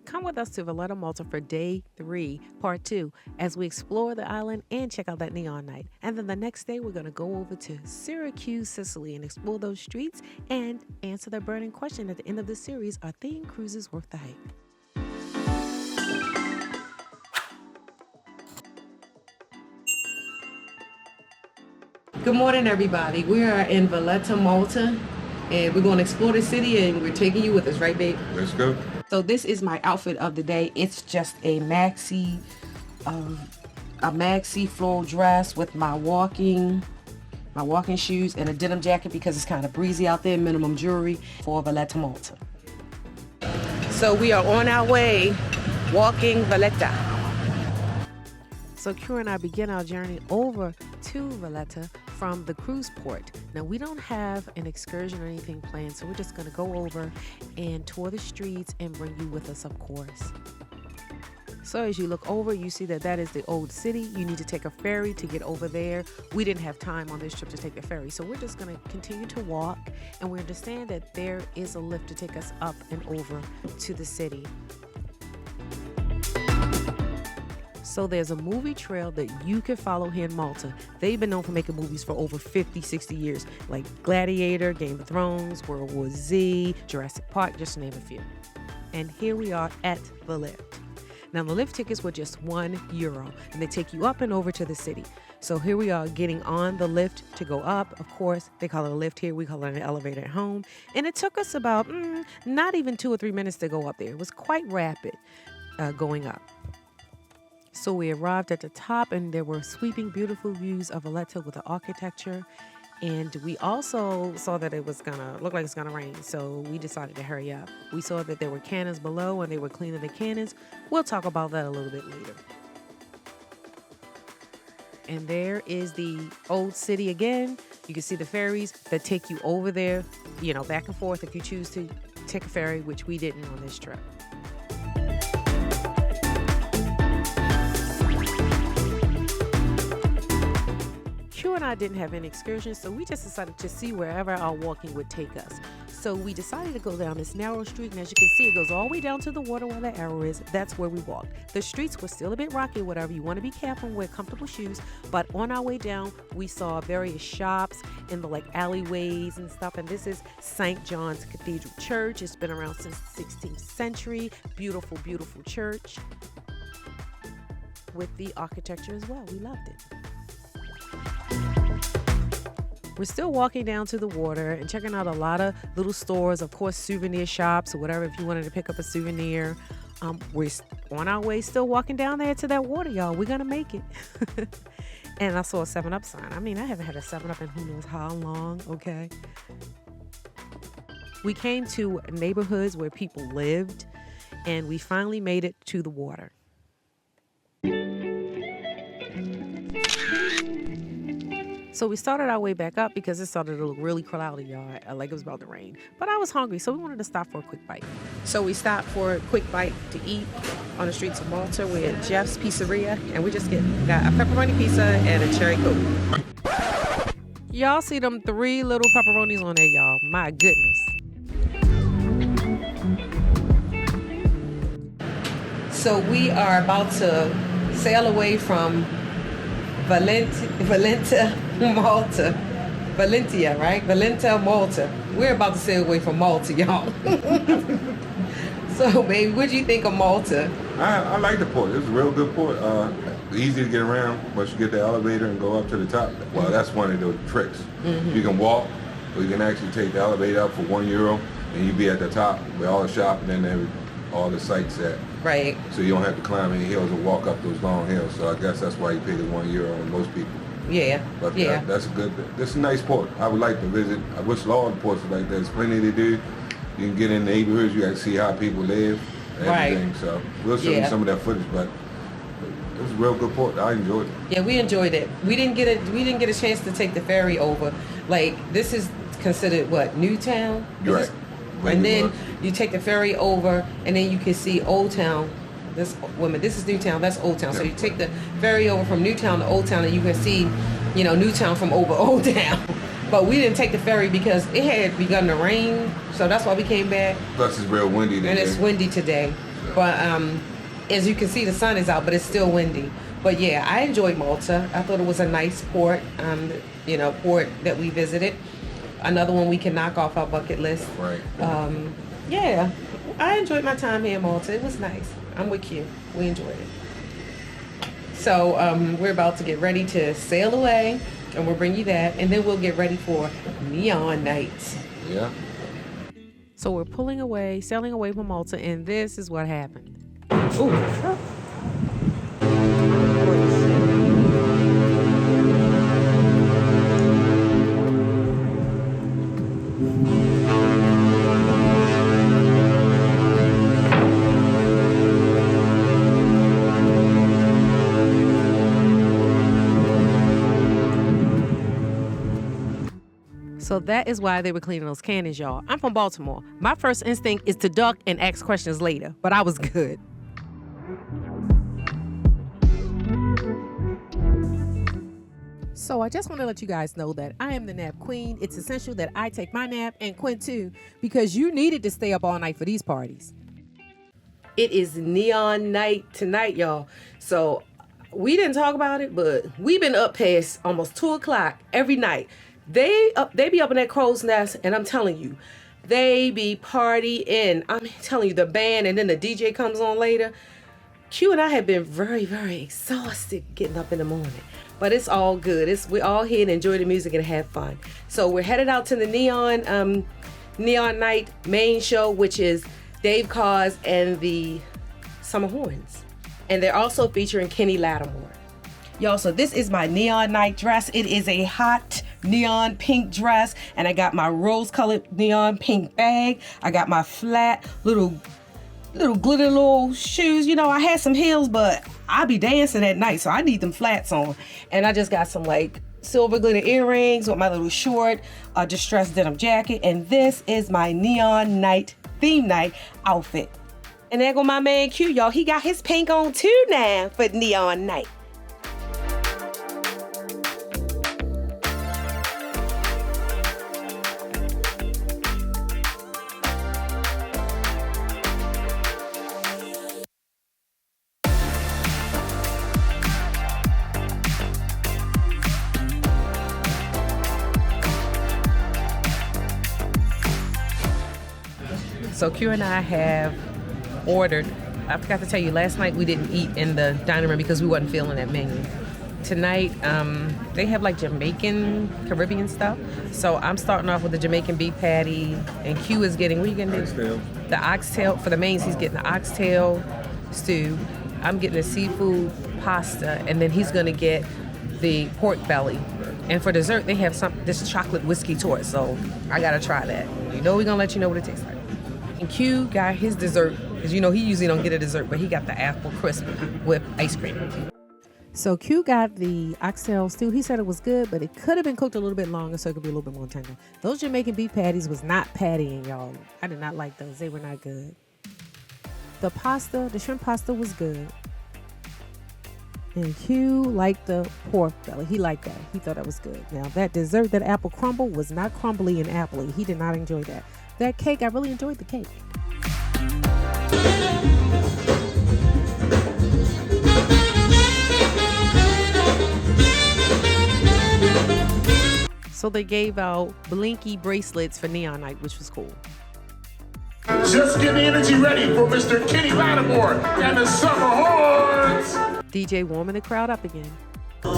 Come with us to Valletta, Malta for day 3, part 2, as we explore the island and check out that neon night. And then the next day, we're going to go over to Syracuse, Sicily, and explore those streets and answer the burning question at the end of the series: are themed cruises worth the hype? Good morning, everybody. We are in Valletta, Malta, and we're going to explore the city, and we're taking you with us, right, babe? Let's go. So this is my outfit of the day. It's just a maxi floral dress with my walking shoes and a denim jacket because it's kind of breezy out there. Minimum jewelry for Valletta, Malta. So we are on our way, walking Valletta. So Kira and I begin our journey over to Valletta from the cruise port. Now, we don't have an excursion or anything planned, so we're just going to go over and tour the streets and bring you with us, of course. So as you look over, you see that is the old city. You need to take a ferry to get over there. We didn't have time on this trip to take the ferry, so we're just going to continue to walk, and we understand that there is a lift to take us up and over to the city. So there's a movie trail that you can follow here in Malta. They've been known for making movies for over 50, 60 years, like Gladiator, Game of Thrones, World War Z, Jurassic Park, just to name a few. And here we are at the lift. Now, the lift tickets were just €1, and they take you up and over to the city. So here we are getting on the lift to go up. Of course, they call it a lift here. We call it an elevator at home. And it took us about not even 2 or 3 minutes to go up there. It was quite rapid going up. So we arrived at the top, and there were sweeping, beautiful views of Valletta with the architecture. And we also saw that it was gonna look like it's gonna rain, so we decided to hurry up. We saw that there were cannons below, and they were cleaning the cannons. We'll talk about that a little bit later. And there is the old city again. You can see the ferries that take you over there, back and forth if you choose to take a ferry, which we didn't on this trip. Q and I didn't have any excursions, so we just decided to see wherever our walking would take us. So we decided to go down this narrow street, and as you can see, it goes all the way down to the water where the arrow is. That's where we walked. The streets were still a bit rocky, whatever. You want to be careful and wear comfortable shoes. But on our way down, we saw various shops in the alleyways and stuff. And this is St. John's Cathedral Church. It's been around since the 16th century. Beautiful, beautiful church with the architecture as well. We loved it. We're still walking down to the water and checking out a lot of little stores, of course, souvenir shops or whatever, if you wanted to pick up a souvenir. We're on our way, still walking down there to that water, y'all. We're going to make it. And I saw a 7-Up sign. I haven't had a 7-Up in who knows how long, okay? We came to neighborhoods where people lived, and we finally made it to the water. So we started our way back up because it started to look really cloudy, y'all, like it was about to rain. But I was hungry, so we wanted to stop for a quick bite. So we stopped for a quick bite to eat on the streets of Malta. We're at Jeff's Pizzeria, and we just got a pepperoni pizza and a cherry coke. Y'all see them 3 little pepperonis on there, y'all. My goodness. So we are about to sail away from Valletta, Malta. Valletta, right? Valletta, Malta. We're about to sail away from Malta, y'all. So, baby, what do you think of Malta? I like the port. It's a real good port. Easy to get around once you get the elevator and go up to the top. Well, that's one of the tricks. Mm-hmm. You can walk, or you can actually take the elevator up for €1, and you be at the top where all the shopping and all the sites at. Right. So you don't have to climb any hills or walk up those long hills. So I guess that's why you pay the €1 on most people. Yeah. But yeah. That's a nice port. I would like to visit. I wish all the ports were like that. There's plenty to do. You can get in the neighborhoods. You got to see how people live. Everything. Right. So we'll show you some of that footage, but it was a real good port. I enjoyed it. Yeah, we enjoyed it. We didn't get a chance to take the ferry over. This is considered what, Newtown? Right. And then you take the ferry over, and then you can see Old Town. This is Newtown. That's Old Town. So you take the ferry over from Newtown to Old Town, and you can see, Newtown from over Old Town. But we didn't take the ferry because it had begun to rain, so that's why we came back. Plus, it's real windy today. And it's windy today. But as you can see, the sun is out, but it's still windy. But yeah, I enjoyed Malta. I thought it was a nice port, port that we visited. Another one we can knock off our bucket list. Right. Yeah, I enjoyed my time here in Malta. It was nice. I'm with you. We enjoyed it. So we're about to get ready to sail away, and we'll bring you that, and then we'll get ready for neon night. Yeah. So we're sailing away from Malta, and this is what happened. Ooh. So that is why they were cleaning those cannons, y'all. I'm from Baltimore. My first instinct is to duck and ask questions later, but I was good. So I just want to let you guys know that I am the nap queen. It's essential that I take my nap, and Quinn too, because you needed to stay up all night for these parties. It is neon night tonight, y'all. So we didn't talk about it, but we've been up past almost 2 o'clock every night. They be up in that crow's nest, and I'm telling you, they be partying. I'm telling you, the band, and then the DJ comes on later. Q and I have been very, very exhausted getting up in the morning, but it's all good. We're all here to enjoy the music and have fun. So we're headed out to the neon night main show, which is Dave Koz and the Summer Horns, and they're also featuring Kenny Lattimore. Y'all, so this is my neon night dress. It is a hot neon pink dress, and I got my rose-colored neon pink bag. I got my flat little glitter little shoes. You know, I had some heels, but I be dancing at night, so I need them flats on. And I just got some like silver glitter earrings with my little short distressed denim jacket. And this is my neon night theme night outfit. And there go my man Q, y'all. He got his pink on too now for neon night. So Q and I have ordered, I forgot to tell you, last night we didn't eat in the dining room because we wasn't feeling that menu. Tonight, they have like Jamaican, Caribbean stuff. So I'm starting off with the Jamaican beef patty, and Q is getting, what are you getting? Oxtail. The oxtail. For the mains, he's getting the oxtail stew. I'm getting the seafood pasta, and then he's gonna get the pork belly. And for dessert, they have this chocolate whiskey torte, so I gotta try that. You know, we're gonna let you know what it tastes like. And Q got his dessert, because you know he usually don't get a dessert, but he got the apple crisp with ice cream. So Q got the oxtail stew. He said it was good, but it could have been cooked a little bit longer so it could be a little bit more tender. Those Jamaican beef patties was not pattying, y'all. I did not like those. They were not good. The shrimp pasta was good. And Q liked the pork belly. He liked that. He thought that was good. Now that dessert, that apple crumble, was not crumbly and appley. He did not enjoy that. That cake, I really enjoyed the cake. So they gave out blinky bracelets for neon night, which was cool. Just get the energy ready for Mr. Kenny Lattimore and the Summer Horns. DJ warming the crowd up again. I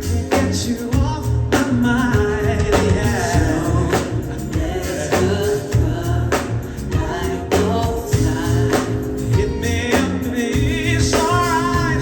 can't get you off my mind, yeah. Hit me up, it's alright,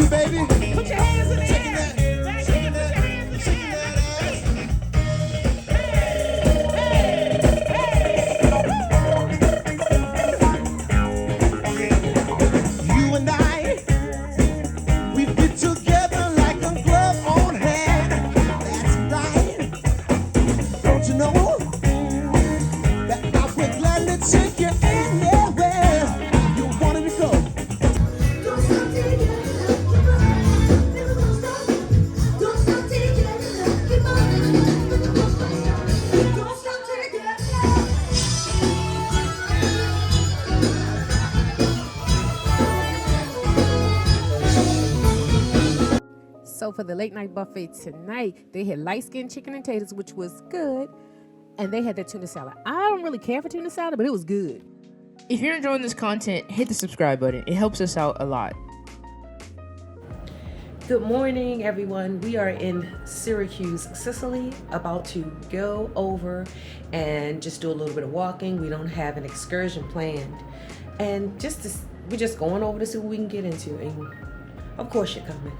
you, baby. Put your hands in the air. Shaking that ass. You and I, we've been together like a glove on hand. That's right. Don't you know that I would gladly take you anywhere you wanted to go? Don't stop till you get enough, keep on. Never gonna stop. Don't stop till you get enough, keep on. Don't stop till you get enough. So for the late night buffet tonight, they had light skinned chicken and taters, which was good. And they had their tuna salad. I don't really care for tuna salad, but it was good. If you're enjoying this content, hit the subscribe button. It helps us out a lot. Good morning, everyone. We are in Syracuse, Sicily, about to go over and just do a little bit of walking. We don't have an excursion planned. And we're just going over to see what we can get into. And of course you're coming.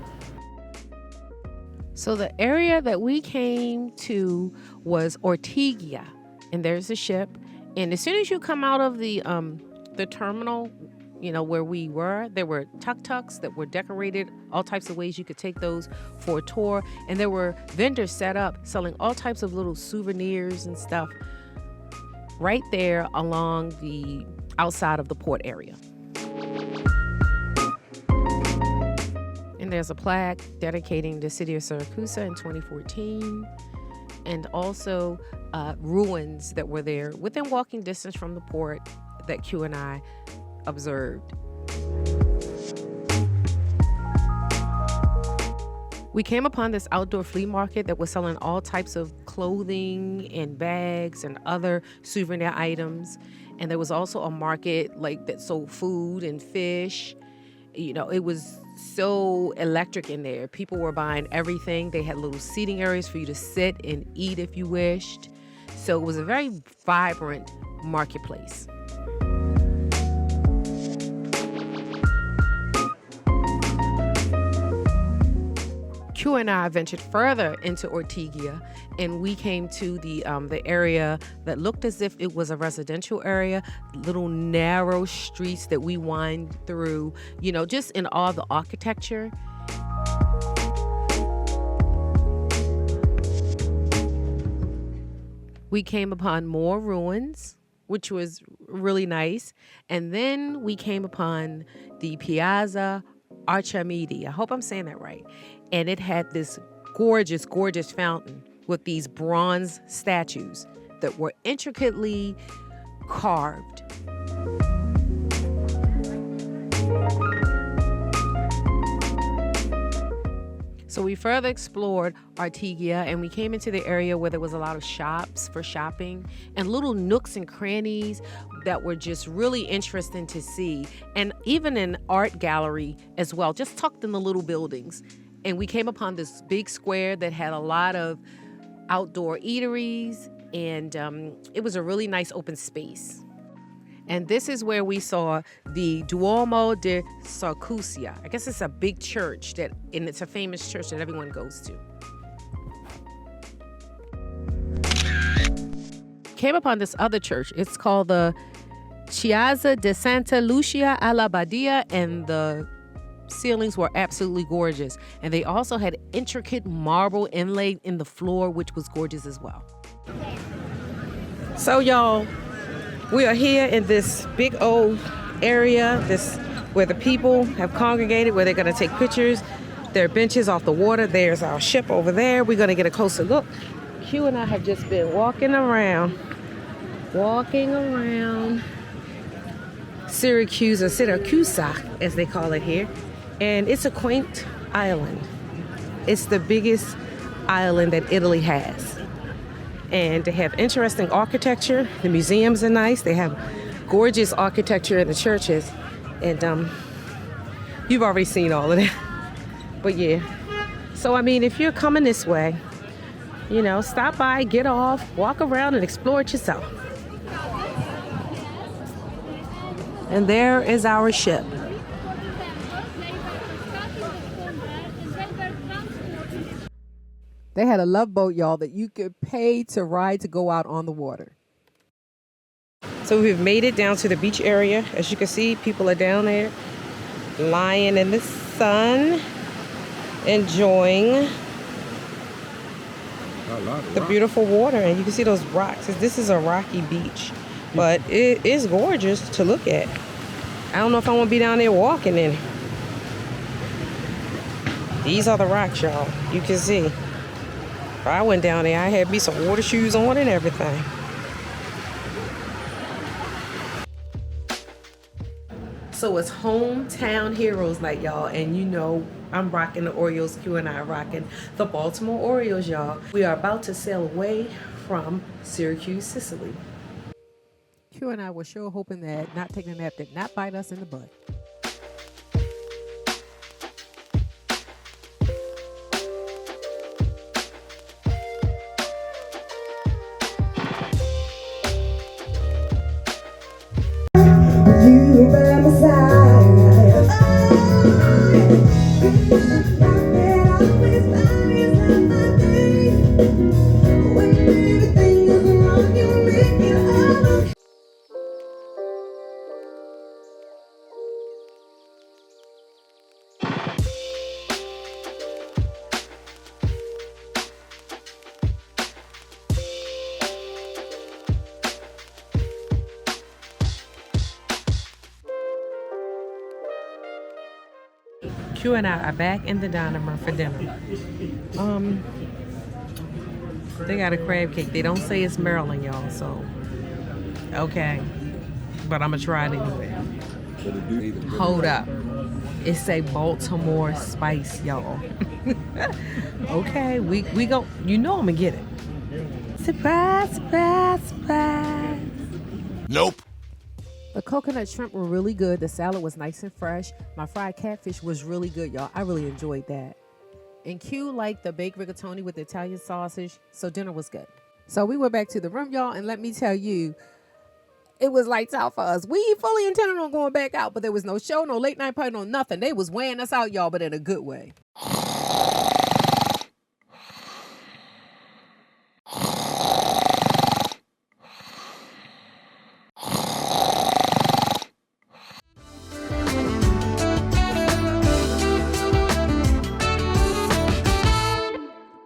So the area that we came to was Ortigia, and there's a ship. And as soon as you come out of the terminal, you know, where we were, there were tuk-tuks that were decorated all types of ways you could take those for a tour. And there were vendors set up selling all types of little souvenirs and stuff right there along the outside of the port area. And there's a plaque dedicating the city of Syracuse in 2014, and also ruins that were there within walking distance from the port that Q and I observed. We came upon this outdoor flea market that was selling all types of clothing and bags and other souvenir items. And there was also a market like that sold food and fish. You know, it was so electric in there. People were buying everything. They had little seating areas for you to sit and eat if you wished. So it was a very vibrant marketplace. Q and I ventured further into Ortigia, and we came to the area that looked as if it was a residential area, little narrow streets that we wind through, you know, just in all the architecture. We came upon more ruins, which was really nice. And then we came upon the Piazza Archimede. I hope I'm saying that right. And it had this gorgeous, gorgeous fountain with these bronze statues that were intricately carved. So we further explored Ortigia, and we came into the area where there was a lot of shops for shopping and little nooks and crannies that were just really interesting to see. And even an art gallery as well, just tucked in the little buildings. And we came upon this big square that had a lot of outdoor eateries, and it was a really nice open space. And this is where we saw the Duomo di Syracuse. I guess it's a big church and it's a famous church that everyone goes to. Came upon this other church. It's called the Chiesa de Santa Lucia alla Badia, and the ceilings were absolutely gorgeous. And they also had intricate marble inlaid in the floor, which was gorgeous as well. So y'all, we are here in this big old area, where the people have congregated, where they're going to take pictures. There are benches off the water. There's our ship over there. We're going to get a closer look. Q and I have just been walking around Syracuse, or Syracuse, as they call it here. And it's a quaint island. It's the biggest island that Italy has. And they have interesting architecture. The museums are nice. They have gorgeous architecture in the churches. And you've already seen all of that. But yeah. So, I mean, if you're coming this way, you know, stop by, get off, walk around and explore it yourself. And there is our ship. They had a love boat, y'all, that you could pay to ride to go out on the water. So we've made it down to the beach area. As you can see, people are down there lying in the sun, enjoying the beautiful water. And you can see those rocks. This is a rocky beach, but it is gorgeous to look at. I don't know if I want to be down there walking in. These are the rocks, y'all. You can see. If I went down there, I had me some water shoes on and everything. So it's hometown heroes night, y'all, and you know I'm rocking the Orioles. Q and I are rocking the Baltimore Orioles, y'all. We are about to sail away from Syracuse, Sicily. Q and I were sure hoping that not taking a nap did not bite us in the butt. You by my side. That always varies my day. When everything is wrong, you make it all. Q and I are back in the dining room for dinner. They got a crab cake. They don't say it's Maryland, y'all, so okay. But I'm gonna try it anyway. Hold up. It say Baltimore spice, y'all. Okay, we go. You know I'm gonna get it. Surprise, surprise, surprise. Nope. The coconut shrimp were really good. The salad was nice and fresh. My fried catfish was really good, y'all. I really enjoyed that. And Q liked the baked rigatoni with the Italian sausage, so dinner was good. So we went back to the room, y'all, and let me tell you, it was lights out for us. We fully intended on going back out, but there was no show, no late night party, no nothing. They was weighing us out, y'all, but in a good way.